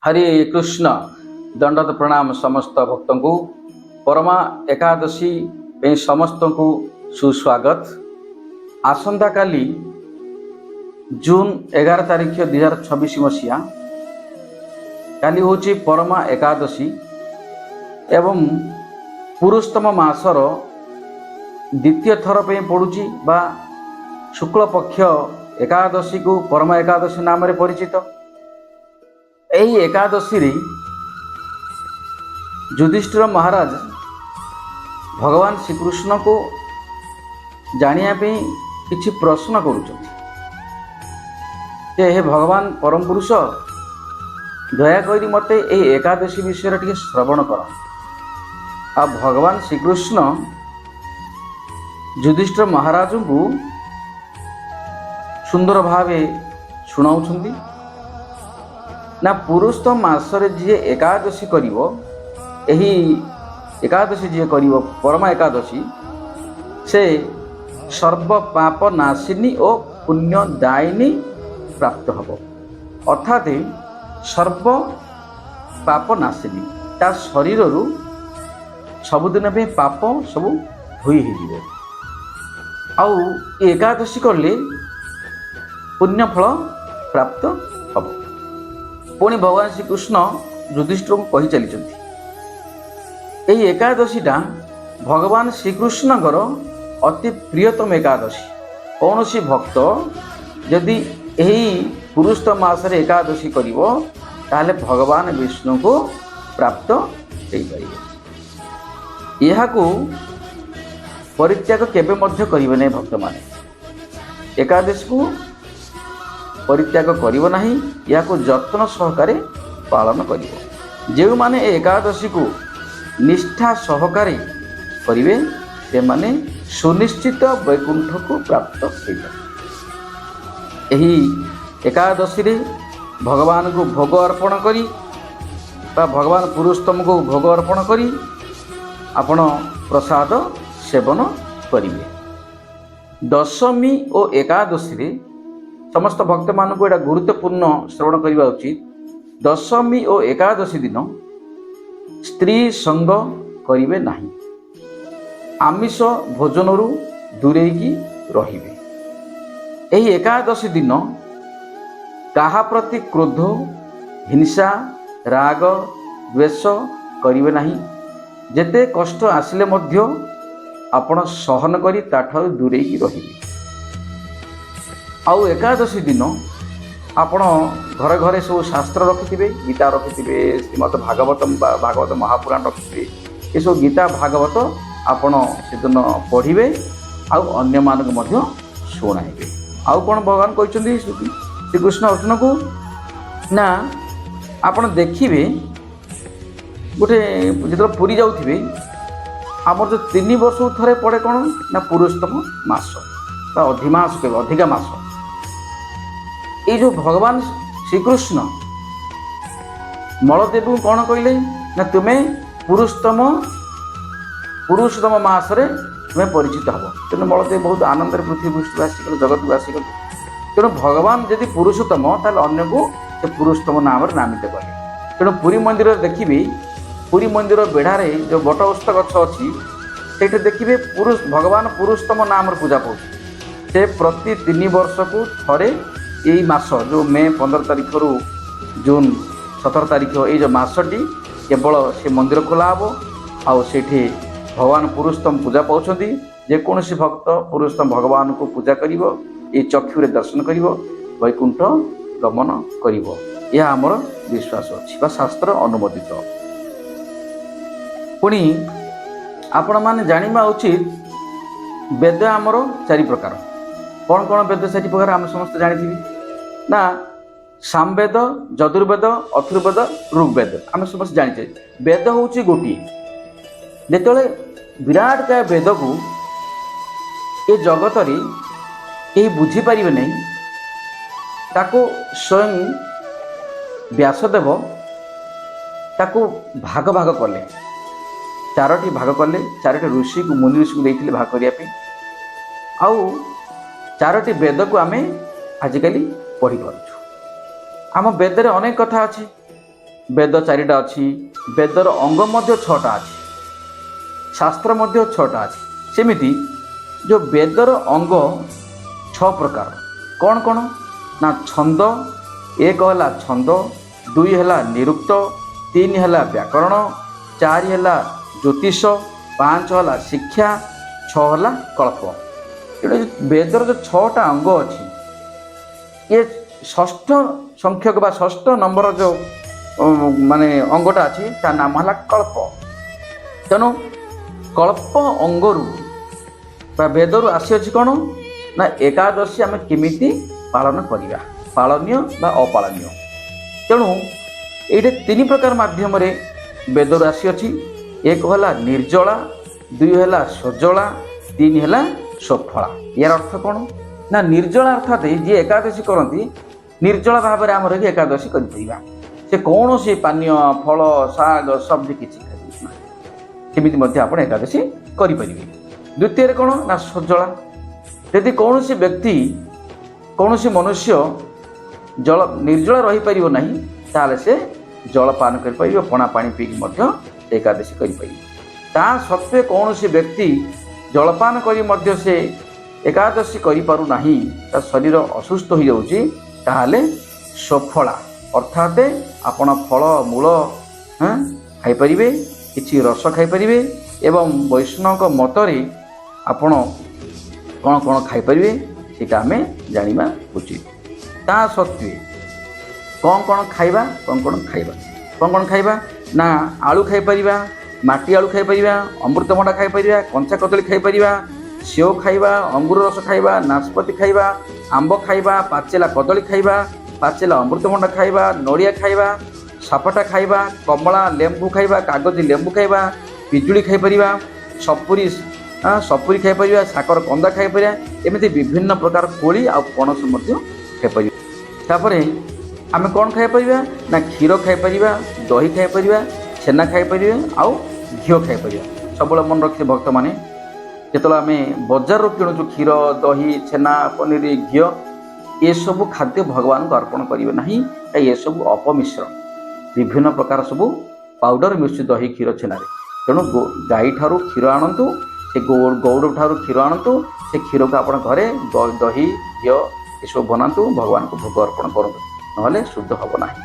हरे कृष्ण दंडत प्रणाम समस्त भक्त को परमा एकादशी पे समस्त को सुस्वागत। आसंता काली जून 11 तारीख 2026 मसीहा काली हूँ परमा एकादशी एवं पुरुषोत्तम मासर द्वितीय थर पे पड़ुची बा शुक्ल पक्ष एकादशी को परमा एकादशी नाम परिचित। यही एकादशी रे युधिष्ठिर महाराज भगवान श्रीकृष्ण को जानिया पे किछि प्रश्न करुछथि हे भगवान परम पुरुष दया करी मते ए एकादशी विषय टिके श्रवण कर। आ भगवान श्रीकृष्ण युधिष्ठिर महाराज को सुंदर भावे शुणाउछन्ति ना पुरुषोत्तम मासरे जी एकादशी करिवो एही एकादशी जी करिवो परमा एकादशी से सर्व पाप नाशिनी और पुण्यदायिनी प्राप्त हब। अर्थात सर्व पाप नाशिनी ता शरीर रु सबुदिन पे पाप सब धोई हो आउ एकादशी करले पुण्य फल प्राप्त हब। पुणी भगवान श्रीकृष्ण युधिष्ठिर को कही चली यही एकादशीटा भगवान श्रीकृष्णकर अति प्रियतम एकादशी। कौन सी भक्त यदि यही पुरुषोत्तम मासरे एकादशी करिवो ताहले भगवान विष्णु को प्राप्त हो पारिबे। यहाकू परित्याग केबे मध्य करिवे नै भक्त माने एकादशी को परित्याग करिवो नाही, याको जत्न सहकारे पालन करिवो। जे माने एकादशी को निष्ठा सहकारे करिवे से माने सुनिश्चित वैकुंठ को प्राप्त होइबे। एही एकादशी रे भगवान को भोग अर्पण करी बा भगवान पुरुषोत्तम को भोग अर्पण करी आपण प्रसाद सेवन करिवे। दशमी और एकादशी रे समस्त भक्त मान को एटा गुरुत्वपूर्ण श्रवण करवा उचित। दशमी और एकादशी दिन स्त्री संग करिवे नाही, आमिष भोजन रु दूरे की रहिबे। एही एकादशी दिन काहा प्रति क्रोध हिंसा राग द्वेष करिवे नाही। जेते कष्ट आसिले मध्य आपण सहन करी ताठारु दूरे की रहिबे। आउ एकादशी दिन आपण घरे घरे सब शास्त्र रखिथिबे, गीता रखिथिबे, श्रीमद भागवत महापुराण रखिथिबे। ये सब गीता भागवत आपण सेदिन पढ़िबे आउ अन्य मानक मध्य शुणाइबे। आउ कोन भगवान कहउछन्ती श्रीकृष्ण अर्जुन को ना आपण देखिबे गोटे जेतल पुरी जाउथिबे आमर जो 3 वर्ष थरे पड़े कोन ना पुरुषोत्तम मास बा अधिमास के अधिका मास। ये जो भगवान श्रीकृष्ण मलदेव को कौन कहले ना तुम्हें पुरुषोत्तम मासरे तुम्हें परिचित हम। तेणु मलदेव बहुत आनंद पृथ्वी पृष्ठ आसिक जगत को आसिक। तेणु भगवान यदि पुरुषोत्तम ताल अन्य को से पुरुषोत्तम नाम नामित कले। तेणु पुरी मंदिर देखिए पुरी मंदिर बेढ़ारे जो बट ओस्त गछ अच्छी से देखिए भगवान पुरुषोत्तम नाम पूजा पाँच से प्रति 3 वर्ष को थरे यही मास जो मे 15 तारीख रु जून 17 तारीख ये जो मासटी केवल से मंदिर खोला हम आउ से भगवान पुरुषोत्तम पूजा पाँच। जेकोसी भक्त पुरुषोत्तम भगवान को पूजा कर ये चक्षुरे दर्शन कर वैकुंठ गमन कर आमर विश्वास अच्छी बा शास्त्र अनुमोदित। पुणी आपण मैंने जाना उचित वेद आमर 4 प्रकार। कौन कौन वेद 4 प्रकार आम समस्त जानी ना सामवेद यजुर्वेद अथुर्वेद ऋग्वेद आम समस्त जानी। वेद हूँ गोटे जिते विराट का वेद को ये जगत रे कहीं बुझीपारे नहीं ताको स्वयं व्यासदेव ताको भाग भाग कले 4टी भाग कले 4टी ऋषि को मुनि ऋषि को देते भाग करने आउ 4टी वेद को आम आजिकल पढ़ी पार्छु। आम वेद अनेक कथा अच्छी ବେଦ 4ଟା ଅଛି, ବେଦର ଅଙ୍ଗ ମଧ୍ୟ 6ଟା ଅଛି, ଶାସ୍ତ୍ର ମଧ୍ୟ 6ଟା ଅଛି। ସେମିତି ଯେଉଁ ବେଦର ଅଙ୍ଗ 6 ପ୍ରକାର କ'ଣ କ'ଣ ନା ଛନ୍ଦ, 1 ହେଲା ଛନ୍ଦ, 2 ହେଲା ନିରୁକ୍ତ, 3 ହେଲା ବ୍ୟାକରଣ, 4 ହେଲା ଜ୍ୟୋତିଷ, 5 ହେଲା ଶିକ୍ଷା, 6 ହେଲା କଳ୍ପ। ଏଇଟା ବେଦର ଯେଉଁ 6ଟା ଅଙ୍ଗ ଅଛି, ଏ ଷଷ୍ଠ ସଂଖ୍ୟକ ବା ଷଷ୍ଠ ନମ୍ବର ଯେଉଁ ମାନେ ଅଙ୍ଗଟା ଅଛି ତା ନାମ ହେଲା କଳ୍ପ। ତେଣୁ କଳ୍ପ ଅଙ୍ଗରୁ ବା ବେଦରୁ ଆସିଅଛି କ'ଣ ନା ଏକାଦଶୀ ଆମେ କେମିତି ପାଳନ କରିବା, ପାଳନୀୟ ବା ଅପାଳନୀୟ। ତେଣୁ ଏଇଠି 3 ପ୍ରକାର ମାଧ୍ୟମରେ ବେଦରୁ ଆସିଅଛି। 1 ହେଲା ନିର୍ଜଳା, 2 ହେଲା ସଜଳା, 3 ହେଲା ସଫଳା। ଏହାର ଅର୍ଥ କ'ଣ ନା ନିର୍ଜଳା ଅର୍ଥାତ୍ ଯିଏ ଏକାଦଶୀ କରନ୍ତି ନିର୍ଜଳା ଭାବରେ ଆମର ଏକାଦଶୀ କରିପାରିବା। ସେ କୌଣସି ପାନୀୟ ଫଳ ଶାଗ ସବ୍ଜି କିଛି ଖାଇପାରିବେ ନାହିଁ, ସେମିତି ମଧ୍ୟ ଆପଣ ଏକାଦଶୀ କରିପାରିବେ। ଦ୍ୱିତୀୟରେ କ'ଣ ନା ସଜଳା, ଯଦି କୌଣସି ବ୍ୟକ୍ତି କୌଣସି ମନୁଷ୍ୟ ନିର୍ଜଳ ରହିପାରିବ ନାହିଁ ତାହେଲେ ସେ ଜଳପାନ କରିପାରିବ, ପଣା ପାଣି ପିଇକି ମଧ୍ୟ ଏକାଦଶୀ କରିପାରିବ। ତା ସତ୍ତ୍ୱେ କୌଣସି ବ୍ୟକ୍ତି ଜଳପାନ କରି ମଧ୍ୟ ସେ ଏକାଦଶୀ କରିପାରୁନାହିଁ, ତା ଶରୀର ଅସୁସ୍ଥ ହୋଇଯାଉଛି, ତାହେଲେ ସଫଳା ଅର୍ଥାତ୍ ଆପଣ ଫଳ ମୂଳ ଖାଇପାରିବେ, କିଛି ରସ ଖାଇପାରିବେ ଏବଂ ବୈଷ୍ଣବଙ୍କ ମତରେ ଆପଣ କ'ଣ କ'ଣ ଖାଇପାରିବେ ସେଇଟା ଆମେ ଜାଣିବା ଉଚିତ। ତା ସତ୍ତ୍ୱେ କ'ଣ ଖାଇବା, କ'ଣ ଖାଇବା ନା ଆଳୁ ଖାଇପାରିବା, ମାଟି ଆଳୁ ଖାଇପାରିବା, ଅମୃତଭଣ୍ଡା ଖାଇପାରିବା, କଞ୍ଚା କଦଳୀ ଖାଇପାରିବା, ସେଓ ଖାଇବା, ଅଙ୍ଗୁର ରସ ଖାଇବା, ନାସପତି ଖାଇବା, ଆମ୍ବ ଖାଇବା, ପାଚେଲା କଦଳୀ ଖାଇବା, ପାଚେଲା ଅମୃତଭଣ୍ଡା ଖାଇବା, ନଡ଼ିଆ ଖାଇବା, ସାପଟା ଖାଇବା, କମଳା ଲେମ୍ବୁ ଖାଇବା, କାଗଜି ଲେମ୍ବୁ ଖାଇବା, ପିଜୁଳି ଖାଇପାରିବା, ସପୁରୀ ଖାଇପାରିବା, ସାକର କନ୍ଦା ଖାଇପାରିବା, ଏମିତି ବିଭିନ୍ନ ପ୍ରକାର କୋଳି ଆଉ ପଣସ ମଧ୍ୟ ଖାଇପାରିବା। ତାପରେ ଆମେ କ'ଣ ଖାଇପାରିବା ନା କ୍ଷୀର ଖାଇପାରିବା, ଦହି ଖାଇପାରିବା, ଛେନା ଖାଇପାରିବା ଆଉ ଘିଅ ଖାଇପାରିବା। ସବୁବେଳେ ମନେ ରଖିବେ ଭକ୍ତମାନେ, ଯେତେବେଳେ ଆମେ ବଜାରରୁ କିଣୁଛୁ କ୍ଷୀର, ଦହି, ଛେନା, ପନିର, ଘିଅ, ଏସବୁ ଖାଦ୍ୟ ଭଗବାନଙ୍କୁ ଅର୍ପଣ କରିବେ ନାହିଁ। ଏସବୁ ଅପମିଶ୍ର, ବିଭିନ୍ନ ପ୍ରକାର ସବୁ ପାଉଡ଼ର ମିଶୁଛି ଦହି, କ୍ଷୀର, ଛେନାରେ। ତେଣୁ ଗାଈ ଠାରୁ କ୍ଷୀର ଆଣନ୍ତୁ, ସେ ଗଉଡ଼ ଠାରୁ କ୍ଷୀର ଆଣନ୍ତୁ, ସେ କ୍ଷୀରକୁ ଆପଣ ଘରେ ଦହି, ଘିଅ ଏସବୁ ବନାନ୍ତୁ, ଭଗବାନଙ୍କୁ ଭୋଗ ଅର୍ପଣ କରନ୍ତୁ, ନହେଲେ ଶୁଦ୍ଧ ହେବ ନାହିଁ।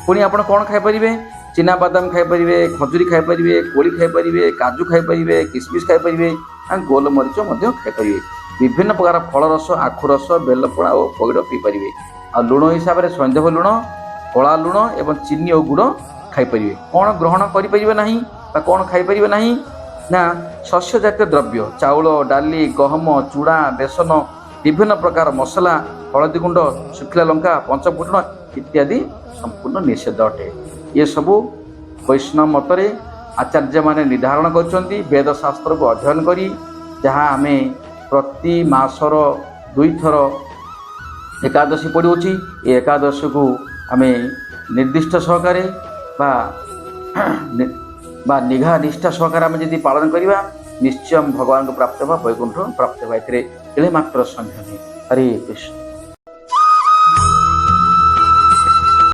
ପୁଣି ଆପଣ କ'ଣ ଖାଇପାରିବେ, ଚିନାବାଦାମ ଖାଇପାରିବେ, ଖଜୁରୀ ଖାଇପାରିବେ, କୋଳି ଖାଇପାରିବେ, କାଜୁ ଖାଇପାରିବେ, କିସମିସ୍ ଖାଇପାରିବେ, ଗୋଲମରିଚ ମଧ୍ୟ ଖାଇପାରିବେ। ବିଭିନ୍ନ ପ୍ରକାର ଫଳ ରସ, ଆଖୁ ରସ, ବେଲପଣା ଓ ପଇଡ଼ ପିଇପାରିବେ। ଆଉ ଲୁଣ ହିସାବରେ ସୈନ୍ଧବ ଲୁଣ, କଳା ଲୁଣ ଏବଂ ଚିନି ଓ ଗୁଡ଼ ଖାଇପାରିବେ। କ'ଣ ଗ୍ରହଣ କରିପାରିବେ ନାହିଁ ବା କ'ଣ ଖାଇପାରିବେ ନାହିଁ ନା ଶସ୍ୟ ଜାତୀୟ ଦ୍ରବ୍ୟ, ଚାଉଳ, ଡାଲି, ଗହମ, ଚୁଡ଼ା, ବେସନ, ବିଭିନ୍ନ ପ୍ରକାର ମସଲା, ହଳଦୀ ଗୁଣ୍ଡ, ଶୁଖିଲା ଲଙ୍କା, ପଞ୍ଚଫୁଟଣ ଇତ୍ୟାଦି ସମ୍ପୂର୍ଣ୍ଣ ନିଷେଧ ଅଟେ। ଏସବୁ ବୈଷ୍ଣବ ମତରେ ଆଚାର୍ଯ୍ୟମାନେ ନିର୍ଦ୍ଧାରଣ କରିଛନ୍ତି ବେଦଶାସ୍ତ୍ରକୁ ଅଧ୍ୟୟନ କରି, ଯାହା ଆମେ ପ୍ରତି ମାସର 2 ଥର ଏକାଦଶୀ ପଡ଼ୁଅଛି। ଏ ଏକାଦଶୀକୁ ଆମେ ନିର୍ଦ୍ଦିଷ୍ଟ ସହକାରେ ବା ନିଘା ନିଷ୍ଠା ସହକାରେ ଆମେ ଯଦି ପାଳନ କରିବା ନିଶ୍ଚୟ ଭଗବାନଙ୍କୁ ପ୍ରାପ୍ତ ହେବା, ବୈକୁଣ୍ଠ ପ୍ରାପ୍ତ ହେବା, ଏଥିରେ ଏଳେ ମାତ୍ର ସନ୍ଦେହ ନାହିଁ। ହରେ କୃଷ୍ଣ।